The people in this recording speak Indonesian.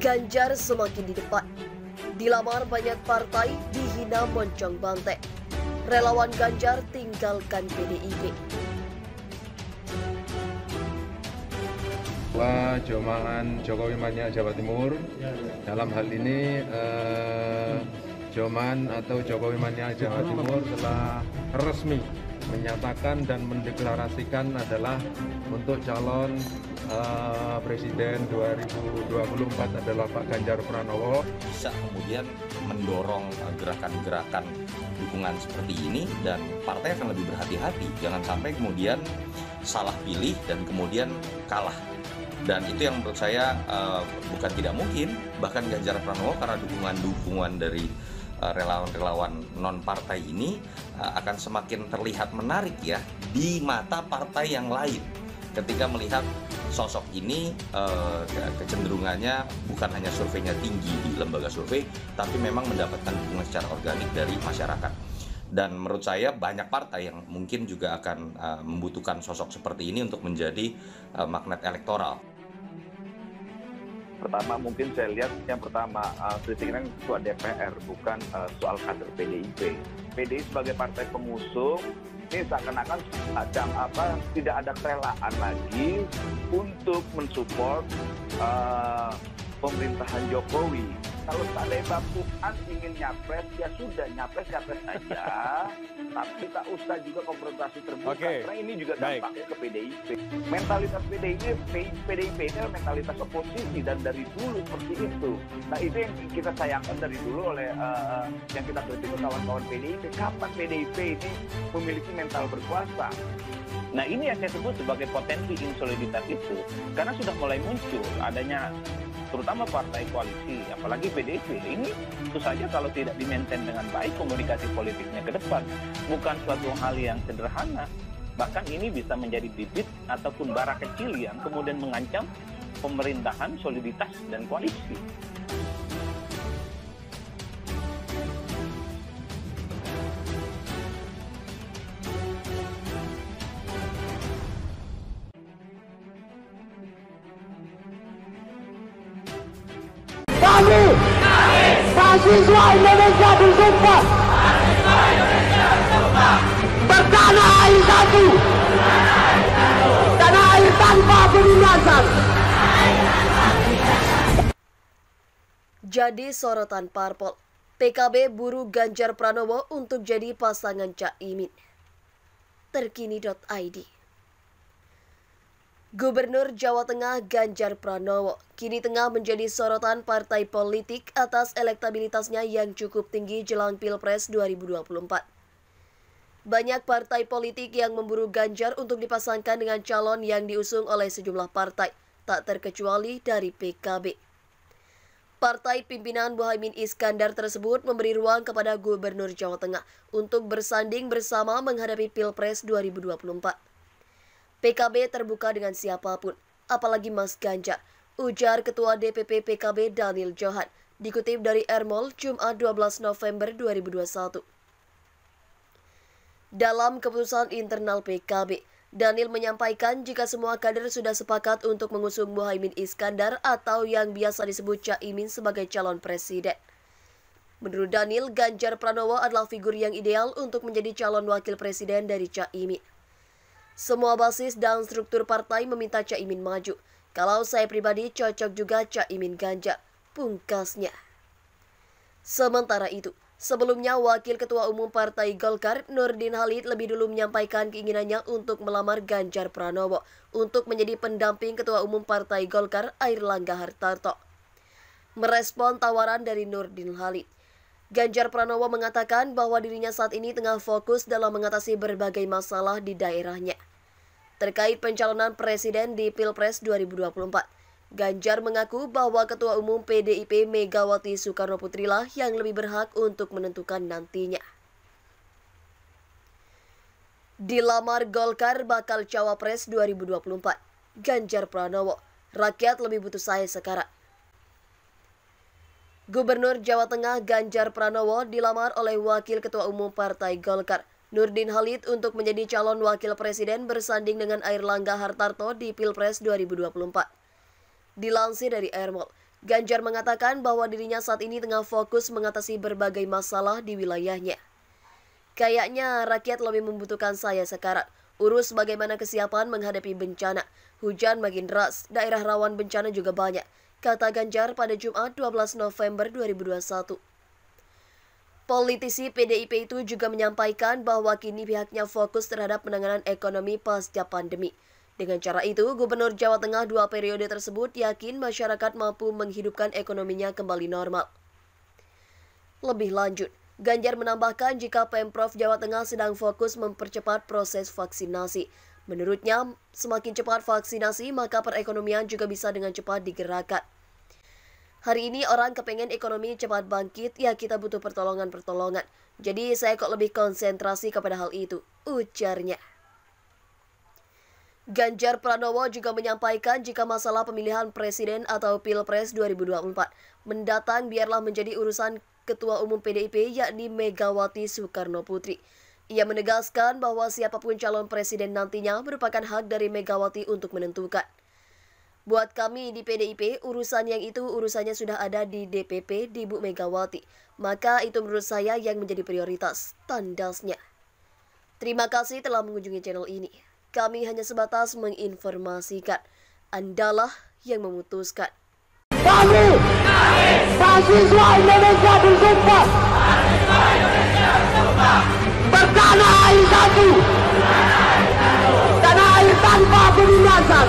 Ganjar semakin di depan. Dilamar banyak partai, dihina moncong banteng. Relawan Ganjar tinggalkan PDIP. Jomangan Jokowi Mania Jawa Timur, dalam hal ini Joman atau Jokowi Mania Jawa Timur telah resmi menyatakan dan mendeklarasikan adalah untuk calon Presiden 2024 adalah Pak Ganjar Pranowo. Bisa kemudian mendorong gerakan-gerakan dukungan seperti ini dan partai akan lebih berhati-hati. Jangan sampai kemudian salah pilih dan kemudian kalah. Dan itu yang menurut saya bukan tidak mungkin, bahkan Ganjar Pranowo karena dukungan dari relawan-relawan non-partai ini akan semakin terlihat menarik ya di mata partai yang lain. Ketika melihat sosok ini kecenderungannya bukan hanya surveinya tinggi di lembaga survei, tapi memang mendapatkan dukungan secara organik dari masyarakat. Dan menurut saya banyak partai yang mungkin juga akan membutuhkan sosok seperti ini untuk menjadi magnet elektoral. Pertama mungkin saya lihat yang pertama kritiknya ketua DPR bukan soal kader PDIP. PDI sebagai partai pengusung ini seakan-akan macam tidak ada kerelaan lagi untuk mensupport pemerintahan Jokowi. Kalau seandainya Mbak Puan ingin nyapres, ya sudah nyapres aja. Tapi tak usah juga konfrontasi terbuka. Karena ini juga dampaknya ke PDIP. Mentalitas PDIP ini adalah mentalitas oposisi dan dari dulu seperti itu. Nah itu yang kita sayangkan dari dulu oleh yang kita kritik kawan-kawan PDIP. Kapan PDIP ini memiliki mental berkuasa? Nah ini yang saya sebut sebagai potensi insoliditas itu. Karena sudah mulai muncul adanya terutama partai koalisi, apalagi PDIP, ini tentu saja kalau tidak di-maintain dengan baik komunikasi politiknya ke depan, bukan suatu hal yang sederhana. Bahkan ini bisa menjadi bibit ataupun bara kecil yang kemudian mengancam pemerintahan, soliditas, dan koalisi. Kami, mahasiswa Indonesia bersumpah bertanah air satu, tanah air tanpa penindasan. Jadi sorotan parpol, PKB buru Ganjar Pranowo untuk jadi pasangan Caimin. Terkini.id. Gubernur Jawa Tengah Ganjar Pranowo kini tengah menjadi sorotan partai politik atas elektabilitasnya yang cukup tinggi jelang Pilpres 2024. Banyak partai politik yang memburu Ganjar untuk dipasangkan dengan calon yang diusung oleh sejumlah partai, tak terkecuali dari PKB. Partai pimpinan Muhaimin Iskandar tersebut memberi ruang kepada Gubernur Jawa Tengah untuk bersanding bersama menghadapi Pilpres 2024. PKB terbuka dengan siapapun, apalagi Mas Ganjar, ujar Ketua DPP PKB Daniel Johan, dikutip dari Ermol Jumat 12 November 2021. Dalam keputusan internal PKB, Daniel menyampaikan jika semua kader sudah sepakat untuk mengusung Muhaimin Iskandar atau yang biasa disebut Caimin sebagai calon presiden. Menurut Daniel, Ganjar Pranowo adalah figur yang ideal untuk menjadi calon wakil presiden dari Caimin. Semua basis dan struktur partai meminta Caimin maju. Kalau saya pribadi cocok juga Caimin Ganjar, pungkasnya. Sementara itu, sebelumnya Wakil Ketua Umum Partai Golkar, Nurdin Halid lebih dulu menyampaikan keinginannya untuk melamar Ganjar Pranowo untuk menjadi pendamping Ketua Umum Partai Golkar, Airlangga Hartarto. Merespon tawaran dari Nurdin Halid, Ganjar Pranowo mengatakan bahwa dirinya saat ini tengah fokus dalam mengatasi berbagai masalah di daerahnya. Terkait pencalonan presiden di Pilpres 2024, Ganjar mengaku bahwa Ketua Umum PDIP Megawati Soekarno Putri lah yang lebih berhak untuk menentukan nantinya. Dilamar Golkar bakal cawapres 2024, Ganjar Pranowo, rakyat lebih butuh saya sekarang. Gubernur Jawa Tengah Ganjar Pranowo dilamar oleh Wakil Ketua Umum Partai Golkar, Nurdin Halid untuk menjadi calon wakil presiden bersanding dengan Airlangga Hartarto di Pilpres 2024. Dilansir dari Ermol, Ganjar mengatakan bahwa dirinya saat ini tengah fokus mengatasi berbagai masalah di wilayahnya. Kayaknya rakyat lebih membutuhkan saya sekarang. Urus bagaimana kesiapan menghadapi bencana. Hujan makin deras, daerah rawan bencana juga banyak, kata Ganjar pada Jumat 12 November 2021. Politisi PDIP itu juga menyampaikan bahwa kini pihaknya fokus terhadap penanganan ekonomi pasca pandemi. Dengan cara itu, Gubernur Jawa Tengah 2 periode tersebut yakin masyarakat mampu menghidupkan ekonominya kembali normal. Lebih lanjut, Ganjar menambahkan jika Pemprov Jawa Tengah sedang fokus mempercepat proses vaksinasi. Menurutnya, semakin cepat vaksinasi, maka perekonomian juga bisa dengan cepat digerakkan. Hari ini orang kepengen ekonomi cepat bangkit, ya kita butuh pertolongan-pertolongan. Jadi saya kok lebih konsentrasi kepada hal itu, ujarnya. Ganjar Pranowo juga menyampaikan jika masalah pemilihan presiden atau Pilpres 2024 mendatang biarlah menjadi urusan Ketua Umum PDIP yakni Megawati Soekarno Putri. Ia menegaskan bahwa siapapun calon presiden nantinya merupakan hak dari Megawati untuk menentukan. Buat kami di PDIP, urusan yang itu urusannya sudah ada di DPP di Bu Megawati. Maka itu menurut saya yang menjadi prioritas, tandasnya. Terima kasih telah mengunjungi channel ini. Kami hanya sebatas menginformasikan. Andalah yang memutuskan. Kami, mahasiswa Indonesia bersumpah bertanah air satu, tanah air tanpa penindasan.